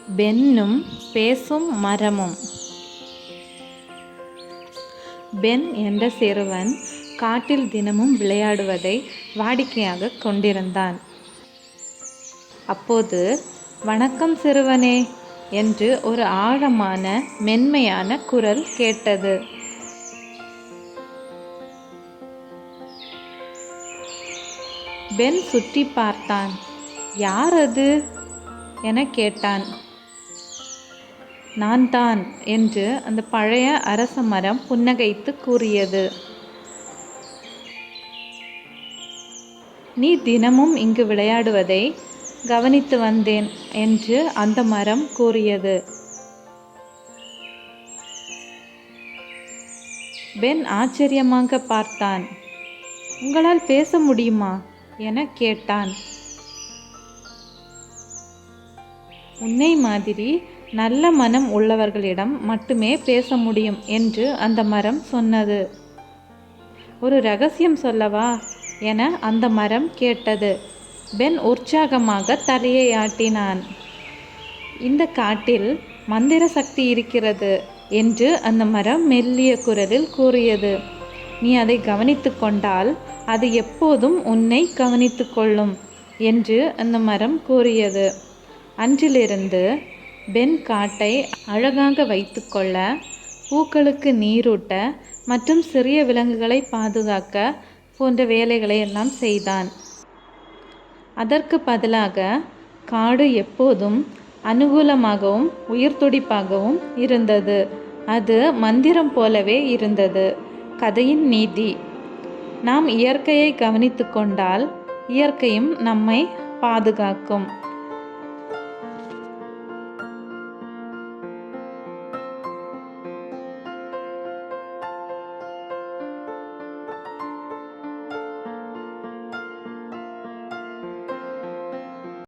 பென்னும் பேசும் மரமும். பென் என்ற சிறுவன் காட்டில் தினமும் விளையாடுவதை வாடிக்கையாக கொண்டிருந்தான். அப்போது, "வணக்கம் சிறுவனே" என்று ஒரு ஆழமான மென்மையான குரல் கேட்டது. பென் சுற்றி பார்த்தான். "யார் அது?" என கேட்டான். "நான் தான்" என்று அந்த பழைய அரச மரம் புன்னகைத்து கூறியது. "நீ தினமும் இங்கு விளையாடுவதை கவனித்து வந்தேன்" என்று அந்த மரம் கூறியது. பென் ஆச்சரியமாக பார்த்தான். "உங்களால் பேச முடியுமா?" என கேட்டான். "உன்னை மாதிரி நல்ல மனம் உள்ளவர்களிடம் மட்டுமே பேச முடியும்" என்று அந்த மரம் சொன்னது. "ஒரு ரகசியம் சொல்லவா?" என அந்த மரம் கேட்டது. பென் உற்சாகமாக தலையை ஆட்டினான். "இந்த காட்டில் மந்திர சக்தி இருக்கிறது" என்று அந்த மரம் மெல்லிய குரலில் கூறியது. "நீ அதை கவனித்து கொண்டால் அது எப்போதும் உன்னை கவனித்து கொள்ளும்" என்று அந்த மரம் கூறியது. அன்றிலிருந்து பென் காட்டை அழகாக வைத்துக்கொள்ள, பூக்களுக்கு நீரூட்ட மற்றும் சிறிய விலங்குகளை பாதுகாக்க போன்ற வேலைகளை எல்லாம் செய்தான். அதற்கு பதிலாக காடு எப்போதும் அனுகூலமாகவும் உயிர்த்துடிப்பாகவும் இருந்தது. அது மந்திரம் போலவே இருந்தது. கதையின் நீதி: நாம் இயற்கையை கவனித்து கொண்டால் இயற்கையும் நம்மை பாதுகாக்கும்.